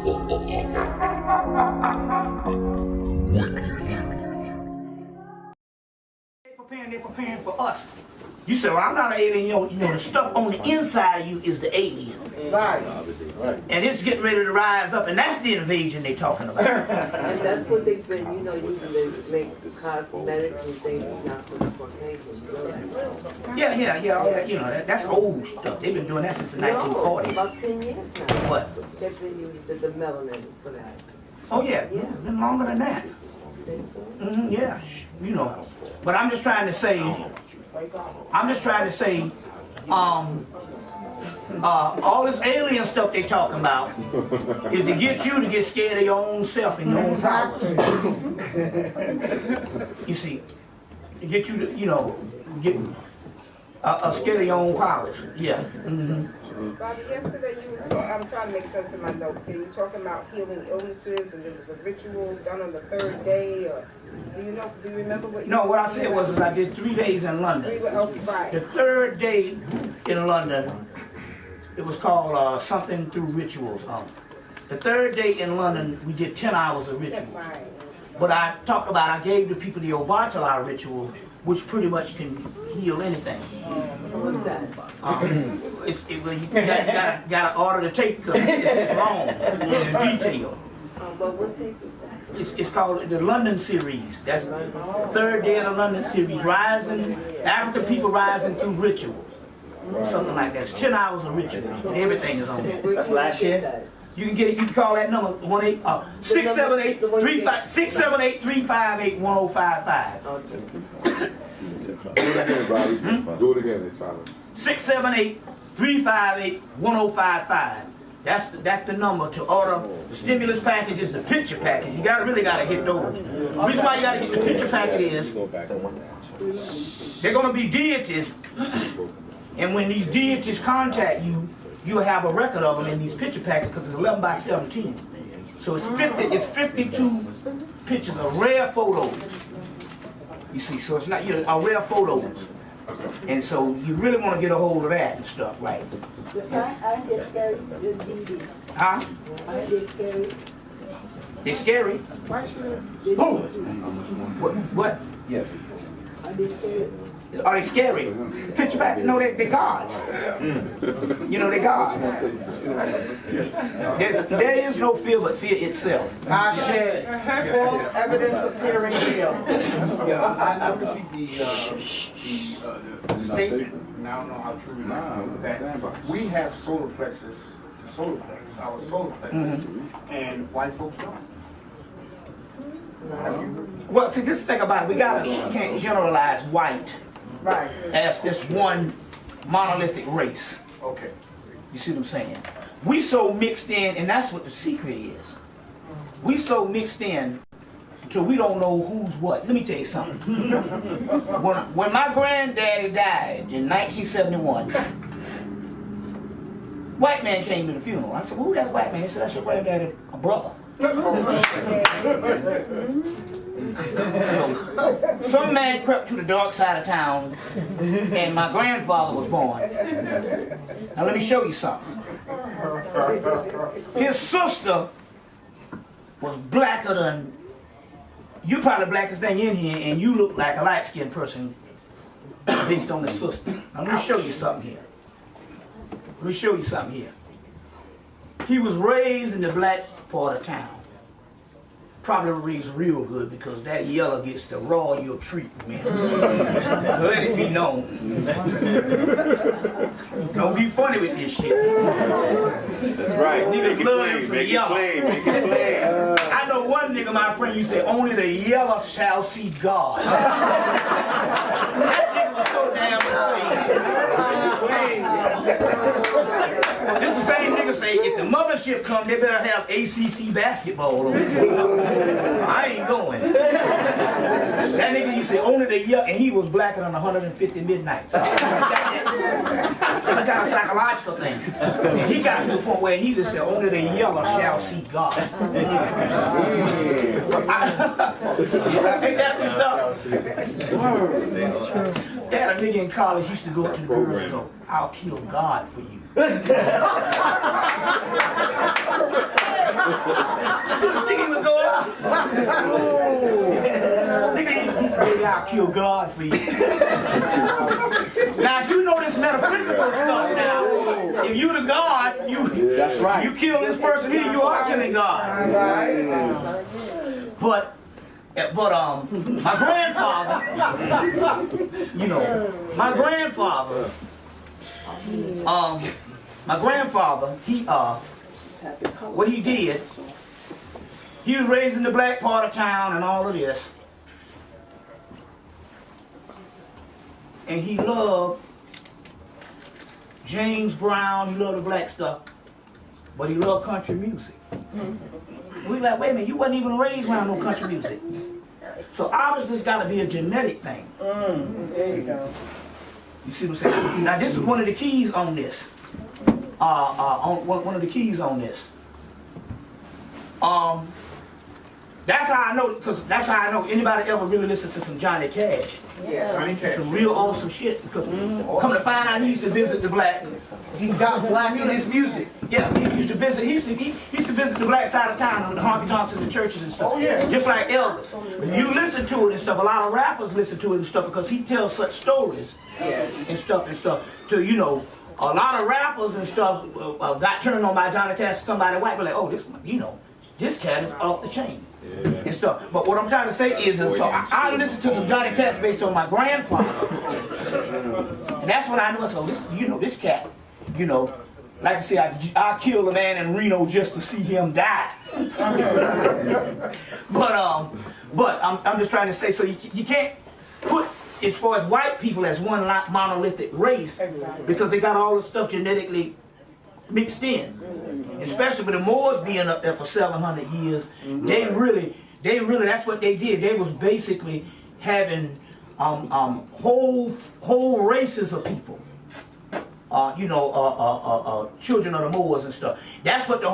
They're preparing for us. You said, well, I'm not an alien. You know, the stuff on the inside of you is the alien. Right. And it's getting ready to rise up, and that's the invasion they're talking about. And that's what they've been, you know, using to make cosmetics and things not for the Caucasians. Yeah, all that, you know, that's old stuff. They've been doing that since the 1940s. About 10 years now. What? They've been using the melanin for that. Oh, yeah, been longer than that. Yeah, you know. But I'm just trying to say, all this alien stuff they talking about is to get you to get scared of your own self and your own powers. You see, to get you to, you know, get scared of your own powers. Yeah. Bobby, yesterday you were talking, I'm trying to make sense of my notes here. You were talking about healing illnesses, and there was a ritual done on the third day, or do you remember what you No, what I said was that I did 3 days in London. The third day in London, it was called something through rituals. The third day in London, we did 10 hours of rituals. But I talked about, I gave the people the Obatala ritual, which pretty much can heal anything. What's that? You got to order the tape because it's long in detail. But what tape is that? It's called the London series. That's the third day of the London series. African people rising through rituals. Something like that. It's 10 hours of rituals. And everything is on there. That's last year? You can get it, you can call that number 678-358-1055. Do it again, Bobby. Do it again, Charlie. 678-358-1055. That's the number to order the stimulus packages, the picture package. You really gotta get those. The reason why you gotta get the picture packet is they're gonna be deities, and when these deities contact you, you'll have a record of them in these picture packets because it's 11 by 17. So it's 52 pictures of rare photos. You see, so it's not rare photos. And so you really want to get a hold of that and stuff, right? I get scary. Huh? I get scary. They're scary? Who? What? Yes. I get scary. Are they scary? Picture back? No, they're gods. You know, they're gods. There is no fear but fear itself. False evidence appearing real. Yeah, I received the statement, and I don't know how true it is, that we have solar plexus, our solar plexus, and white folks don't. Well, see, this thing about it, we can't generalize white as this one monolithic race. Okay. You see what I'm saying? We so mixed in, and that's what the secret is. We so mixed in until we don't know who's what. Let me tell you something. When my granddaddy died in 1971, white man came to the funeral. I said, well, who that white man? He said, that's your granddaddy, a brother. So, some man crept to the dark side of town, and my grandfather was born. Now let me show you something. His sister was blacker than, you probably the blackest thing in here, and you look like a light-skinned person based on the sister. Now let me show you something here. He was raised in the black part of town. Probably raised real good because that yellow gets the royal treatment. Let it be known. Don't be funny with this shit. That's right. Niggas love him for yellow. I know one nigga, my friend, used to say, only the yellow shall see God. That nigga was so damn insane. This the same nigga say, if the mothership come, they better have ACC basketball over there. I ain't going. That nigga used to say, only the yellow, and he was blacker than 150 midnights. Some kind of psychological thing. And he got to the point where he just said, only the yellow shall see God. Ain't that some stuff? They had a nigga in college used to go up to the girls and go, I'll kill God for you. think he was going? Nigga, he said, I'll kill God for you. Now, if you know this metaphysical stuff now, if you the God, That's right. you kill this person here, you are killing God. But my grandfather, he what he did, he was raised in the black part of town and all of this. And he loved James Brown, he loved the black stuff, but he loved country music. We like, wait a minute, you wasn't even raised around no country music. So obviously it's got to be a genetic thing. There you go. You see what I'm saying? Now this is one of the keys on this. One of the keys on this. That's how I know, because that's how I know anybody ever really listened to some Johnny Cash. Yeah. Some real awesome shit, because come to find out he used to visit the black. He got black in his music. Yeah, he used to visit. He used to visit the black side of town, the honky tonks and the churches and stuff. Oh yeah. Just like Elvis. When you listen to it and stuff, a lot of rappers listen to it and stuff because he tells such stories and stuff. To a lot of rappers and stuff got turned on by Johnny Cash. Somebody white, but like, oh, this cat is off the chain. And stuff. But what I'm trying to say is, so I listened to some Johnny Cash based on my grandfather. And that's what I knew. So this cat, like I say, I killed a man in Reno just to see him die. But I'm just trying to say, so you can't put, as far as white people, as one monolithic race, because they got all the stuff genetically mixed in. Especially with the Moors being up there for 700 years, they really, that's what they did. They was basically having whole races of people, children of the Moors and stuff. That's what the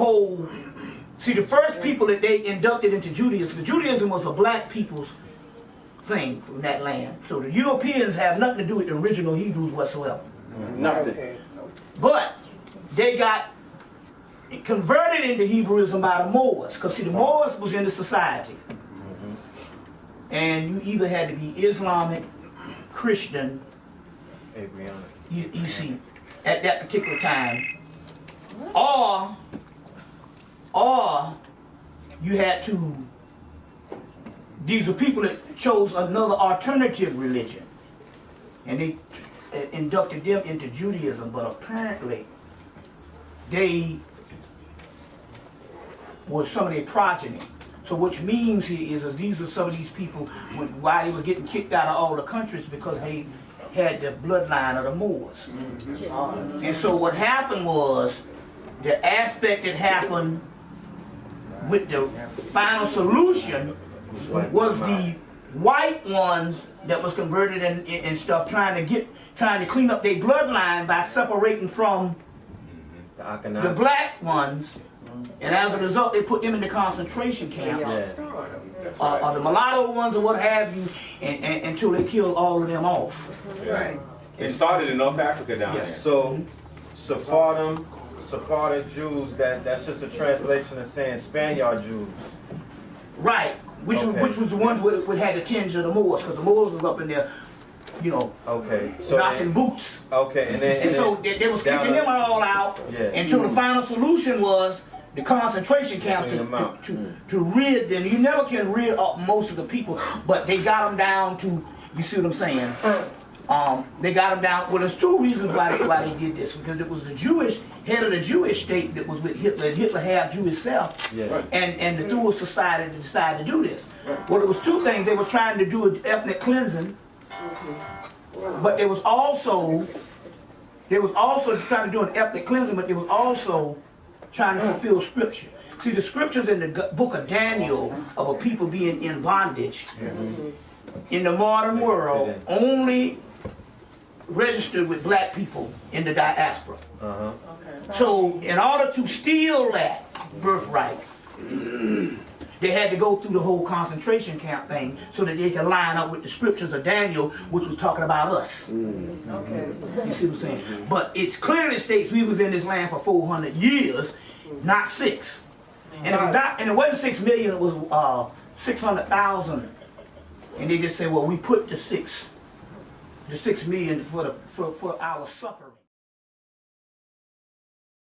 first people that they inducted into Judaism was a black people's thing from that land. So the Europeans have nothing to do with the original Hebrews whatsoever. Nothing. But they got converted into Hebrewism by the Moors, because see, the Moors was in the society, and you either had to be Islamic, Christian, you see, at that particular time, or you had to. These are people that chose another alternative religion, and they inducted them into Judaism, but apparently they was some of their progeny. So which means here is these are some of these people, why they were getting kicked out of all the countries, because they had the bloodline of the Moors. And so what happened was, the aspect that happened with the final solution was the white ones that was converted and stuff, trying to clean up their bloodline by separating from the black ones. And as a result, they put them in the concentration camps, or the mulatto ones, or what have you, until they killed all of them off. Right. It started in North Africa down there. So, Sephardim Jews, that's just a translation of saying Spaniard Jews. Right, which was the ones that had the tinge of the Moors, because the Moors was up in there, knocking boots. Okay, and so they was kicking them all out until the final solution was the concentration camps to rid them. You never can rid up most of the people, but they got them down to, you see what I'm saying? They got them down. Well, there's two reasons why they did this. Because it was the Jewish head of the Jewish state that was with Hitler, and Hitler had Jewish self, and the Thule Society decided to do this. Well, there was two things. They were trying to do ethnic cleansing, but they was also trying to do an ethnic cleansing, but they was also trying to fulfill scripture. See, the scriptures in the book of Daniel of a people being in bondage in the modern world only registered with black people in the diaspora. So in order to steal that birthright, they had to go through the whole concentration camp thing so that they could line up with the scriptures of Daniel, which was talking about us. You see what I'm saying? But it clearly states we was in this land for 400 years, not 6. And it was not, and it wasn't 6 million, it was 600,000. And they just said, well, we put the 6 million for our suffering.